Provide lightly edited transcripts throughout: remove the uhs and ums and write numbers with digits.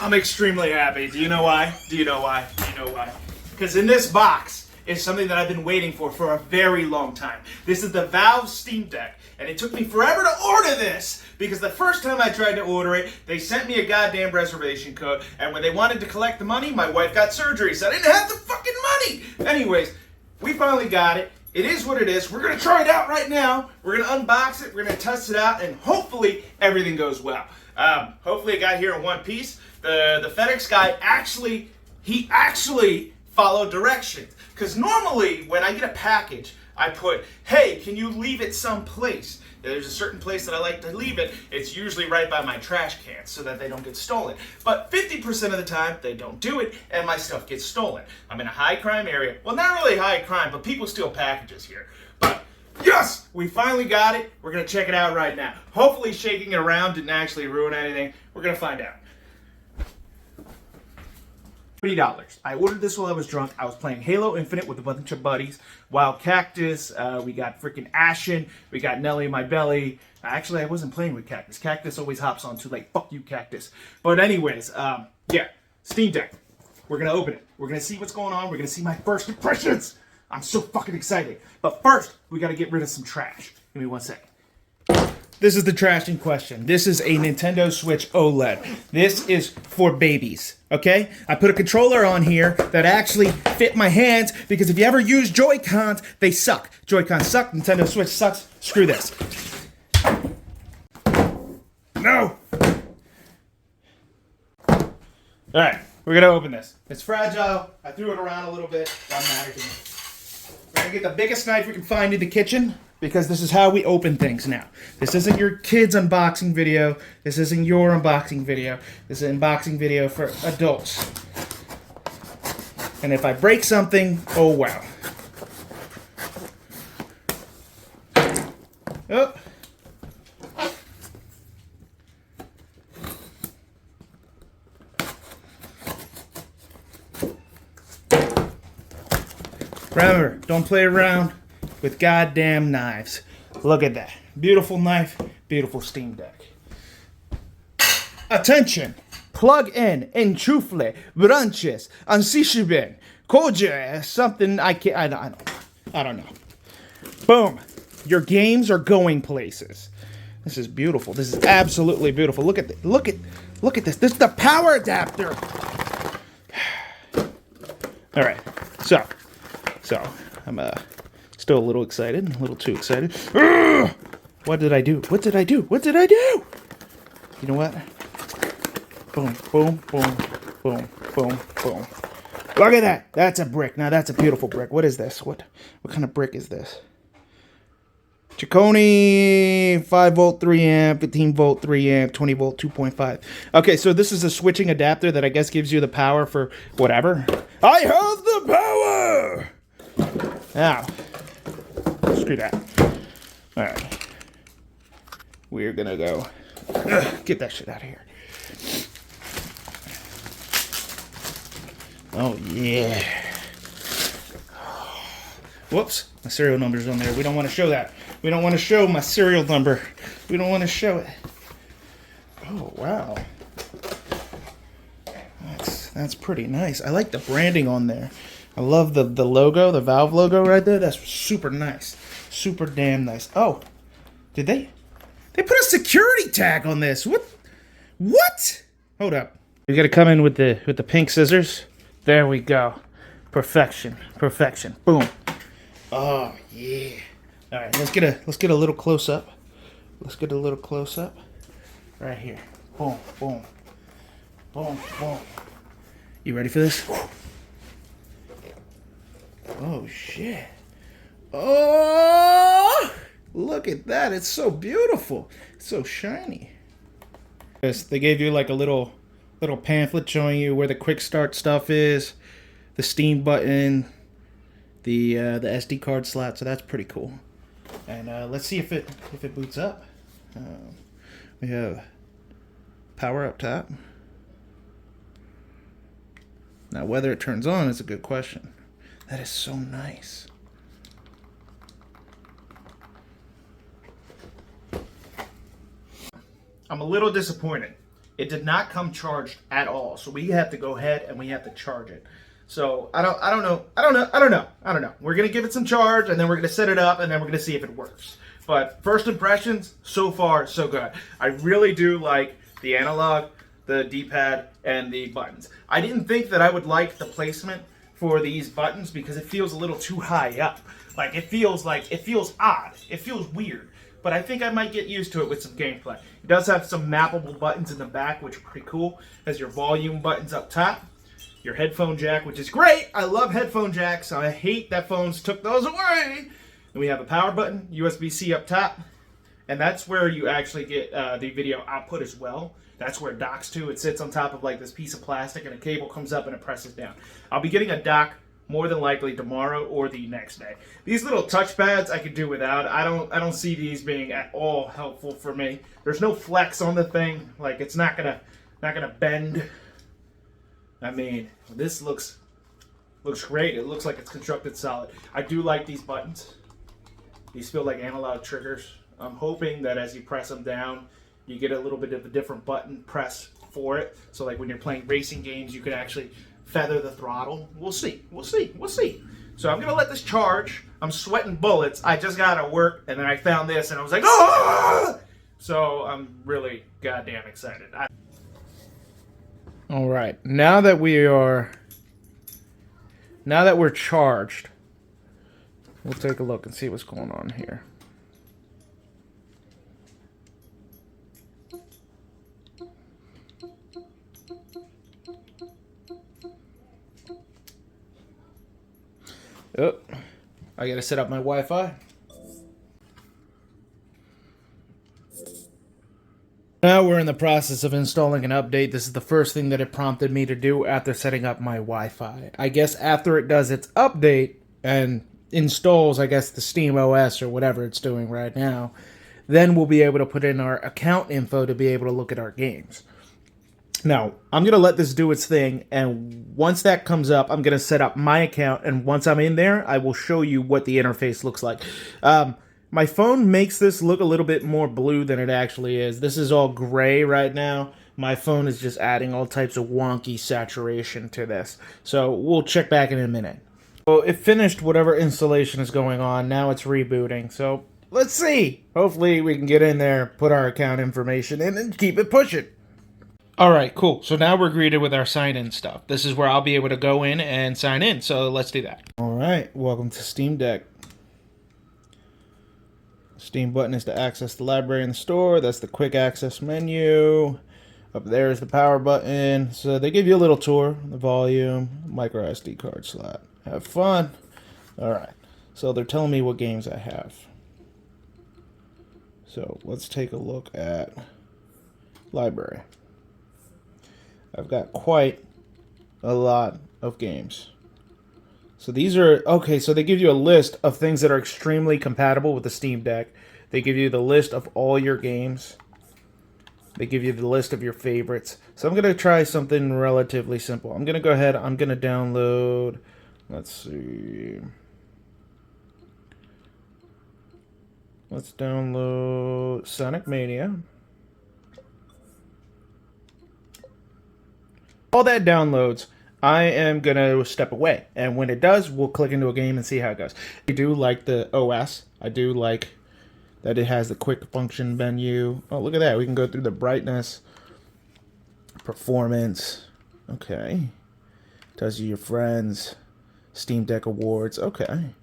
I'm extremely happy. Do you know why? Do you know why? Do you know why? Because in this box is something that I've been waiting for a very long time. This is the Valve SteamDeck, and it took me forever to order this because the first time I tried to order it, they sent me a goddamn reservation code, and when they wanted to collect the money, my wife got surgery, so I didn't have the fucking money. Anyways, we finally got it. It is what it is. We're going to try it out right now. We're going to unbox it. We're going to test it out, and hopefully everything goes well. Hopefully it got here in one piece. The FedEx guy actually followed directions. Because normally when I get a package, I put, hey, can you leave it someplace? There's a certain place that I like to leave it. It's usually right by my trash cans so that they don't get stolen. But 50% of the time, they don't do it, and my stuff gets stolen. I'm in a high crime area. Well, not really high crime, but people steal packages here. But yes, we finally got it. We're going to check it out right now. Hopefully shaking it around didn't actually ruin anything. We're going to find out. $30. I ordered this while I was drunk. I was playing Halo Infinite with a bunch of buddies. Wild Cactus, we got freaking Ashen, we got Nelly in My Belly. Actually, I wasn't playing with Cactus. Cactus always hops on too late. Fuck you, Cactus. But anyways, yeah, Steam Deck. We're gonna open it. We're gonna see what's going on. We're gonna see my first impressions. I'm so fucking excited. But first, we gotta get rid of some trash. Give me 1 second. This is the trash in question. This is a Nintendo Switch OLED. This is for babies, okay? I put a controller on here that actually fit my hands because if you ever use Joy-Cons, they suck. Joy-Cons suck, Nintendo Switch sucks. Screw this. No! Alright, we're gonna open this. It's fragile. I threw it around a little bit. Doesn't matter to me. We're gonna get the biggest knife we can find in the kitchen, because this is how we open things now. This isn't your kid's unboxing video. This isn't your unboxing video. This is an unboxing video for adults. And if I break something, oh well. Oh. Remember, don't play around with goddamn knives. Look at that. Beautiful knife, beautiful Steam Deck. Attention! Plug in, enchufle, branches, ansishiben, koje, something I don't know. Boom. Your games are going places. This is beautiful. This is absolutely beautiful. Look at this. This is the power adapter. All right. So I'm still a little excited, a little too excited. Ugh! What did I do? What did I do? What did I do? You know what? Boom, boom, boom, boom, boom, boom. Look at that. That's a brick. Now that's a beautiful brick. What is this? What kind of brick is this? Chicone 5 volt 3 amp, 15 volt 3 amp, 20 volt 2.5. Okay, so this is a switching adapter that I guess gives you the power for whatever. I have the power! Now, screw that. All right. We're gonna go. Get that shit out of here. Oh, yeah. Whoops. My serial number's on there. We don't want to show that. We don't want to show my serial number. We don't want to show it. Oh, wow. That's pretty nice. I like the branding on there. I love the logo, the Valve logo right there. That's super nice. Super damn nice. Oh, did they put a security tag on this? What? Hold up. We gotta come in with the pink scissors. There we go. Perfection. Perfection. Boom. Oh yeah. All right, let's get a little close up. Let's get a little close up. Right here. Boom, boom. Boom, boom. You ready for this? Oh, shit. Oh, look at that. It's so beautiful. It's so shiny. Yes, they gave you like a little pamphlet showing you where the quick start stuff is, the Steam button, the SD card slot, so that's pretty cool. And let's see if it boots up. We have power up top. Now, whether it turns on is a good question. That is so nice. I'm a little disappointed. it did not come charged at all. So we have to go ahead and we have to charge it. So I don't know. We're gonna give it some charge, and then we're gonna set it up, and then we're gonna see if it works. But first impressions, so far so good. I really do like the analog, the D-pad, and the buttons. I didn't think that I would like the placement for these buttons because it feels a little too high up. Like it feels odd. It feels weird. But I think I might get used to it with some gameplay. It does have some mappable buttons in the back, which are pretty cool. It has your volume buttons up top, your headphone jack, which is great. I love headphone jacks. I hate that phones took those away. And we have a power button, USB-C up top, and that's where you actually get the video output as well. That's where it docks to. It sits on top of like this piece of plastic, and a cable comes up and it presses down. I'll be getting a dock more than likely tomorrow or the next day. These little touchpads I could do without. I don't see these being at all helpful for me. There's no flex on the thing. Like it's not gonna bend. I mean, this looks great. It looks like it's constructed solid. I do like these buttons. These feel like analog triggers. I'm hoping that as you press them down, you get a little bit of a different button press for it. So like when you're playing racing games, you can actually feather the throttle. We'll see. So I'm gonna let this charge. I'm sweating bullets. I just got to work, and then I found this, and I was like, ah! So I'm really goddamn excited. All right, now that we're charged, we'll take a look and see what's going on here. Oh, I gotta set up my Wi-Fi. Now we're in the process of installing an update. This is the first thing that it prompted me to do after setting up my Wi-Fi. I guess after it does its update and installs, I guess, the Steam OS or whatever it's doing right now, then we'll be able to put in our account info to be able to look at our games. Now, I'm going to let this do its thing, and once that comes up, I'm going to set up my account, and once I'm in there, I will show you what the interface looks like. My phone makes this look a little bit more blue than it actually is. This is all gray right now. My phone is just adding all types of wonky saturation to this. So we'll check back in a minute. So it finished whatever installation is going on. Now it's rebooting. So let's see. Hopefully we can get in there, put our account information in, and keep it pushing. All right, cool. So now we're greeted with our sign-in stuff. This is where I'll be able to go in and sign in. So let's do that. All right, welcome to SteamDeck. Steam button is to access the library in the store. That's the quick access menu. Up there is the power button. So they give you a little tour. The volume, micro SD card slot. Have fun. All right. So they're telling me what games I have. So let's take a look at library. I've got quite a lot of games. So these are, okay, so they give you a list of things that are extremely compatible with the Steam Deck. They give you the list of all your games. They give you the list of your favorites. So I'm going to try something relatively simple. I'm going to go ahead, I'm going to download, let's see. Let's download Sonic Mania. All that downloads, I am going to step away. And when it does, we'll click into a game and see how it goes. I do like the OS. I do like that it has the quick function menu. Oh, look at that. We can go through the brightness, performance. Okay. Tells you your friends, Steam Deck awards. Okay.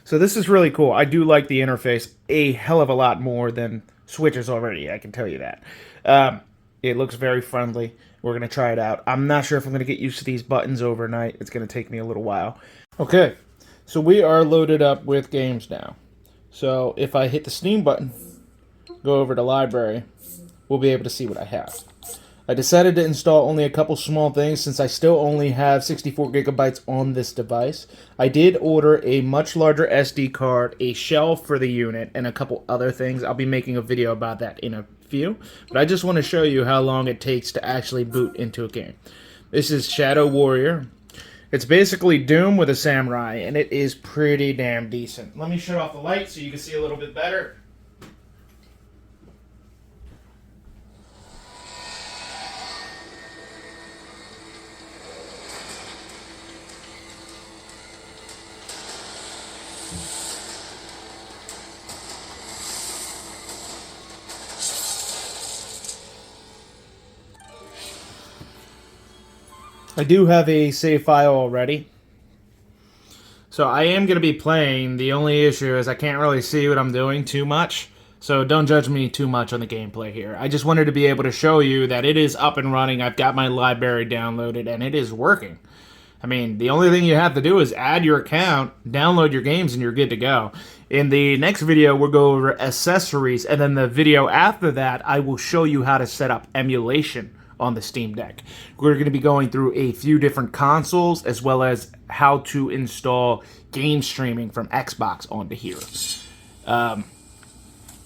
So this is really cool. I do like the interface a hell of a lot more than Switch's already. I can tell you that. It looks very friendly. We're going to try it out. I'm not sure if I'm going to get used to these buttons overnight. It's going to take me a little while. Okay, so we are loaded up with games now. So if I hit the Steam button, go over to library, we'll be able to see what I have. I decided to install only a couple small things since I still only have 64 gigabytes on this device. I did order a much larger SD card, a shell for the unit, and a couple other things. I'll be making a video about that in a few, but I just want to show you how long it takes to actually boot into a game. This is Shadow Warrior. It's basically Doom with a samurai, and it is pretty damn decent. Let me shut off the light so you can see a little bit better. I do have a save file already. So I am going to be playing. The only issue is I can't really see what I'm doing too much. So don't judge me too much on the gameplay here. I just wanted to be able to show you that it is up and running. I've got my library downloaded and it is working. I mean, the only thing you have to do is add your account, download your games, and you're good to go. In the next video, we'll go over accessories, and then the video after that, I will show you how to set up emulation on the Steam Deck. We're going to be going through a few different consoles, as well as how to install game streaming from Xbox onto here.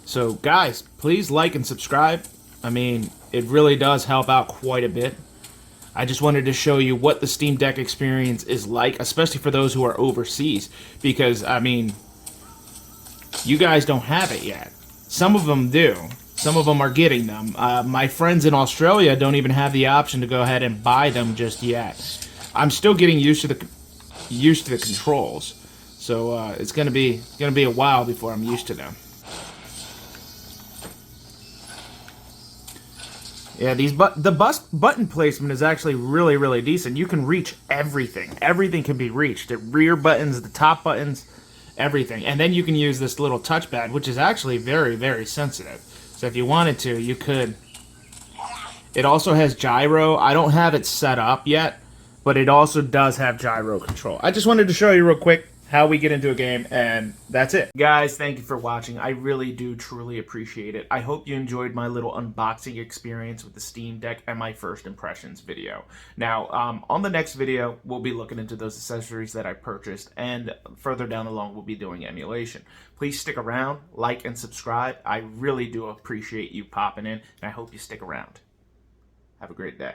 So, guys, please like and subscribe. I mean, it really does help out quite a bit. I just wanted to show you what the Steam Deck experience is like, especially for those who are overseas, because, I mean, you guys don't have it yet. Some of them do. Some of them are getting them. My friends in Australia don't even have the option to go ahead and buy them just yet. I'm still getting used to the controls, so it's gonna be a while before I'm used to them. Yeah, the button placement is actually really, really decent. You can reach everything. Everything can be reached. The rear buttons, the top buttons, everything. And then you can use this little touchpad, which is actually very, very sensitive. So if you wanted to, you could. It also has gyro. I don't have it set up yet, but it also does have gyro control. I just wanted to show you real quick how we get into a game, and that's it. Guys, thank you for watching. I really do truly appreciate it. I hope you enjoyed my little unboxing experience with the Steam Deck and my first impressions video. Now, on the next video, we'll be looking into those accessories that I purchased, and further down the line, we'll be doing emulation. Please stick around, like, and subscribe. I really do appreciate you popping in, and I hope you stick around. Have a great day.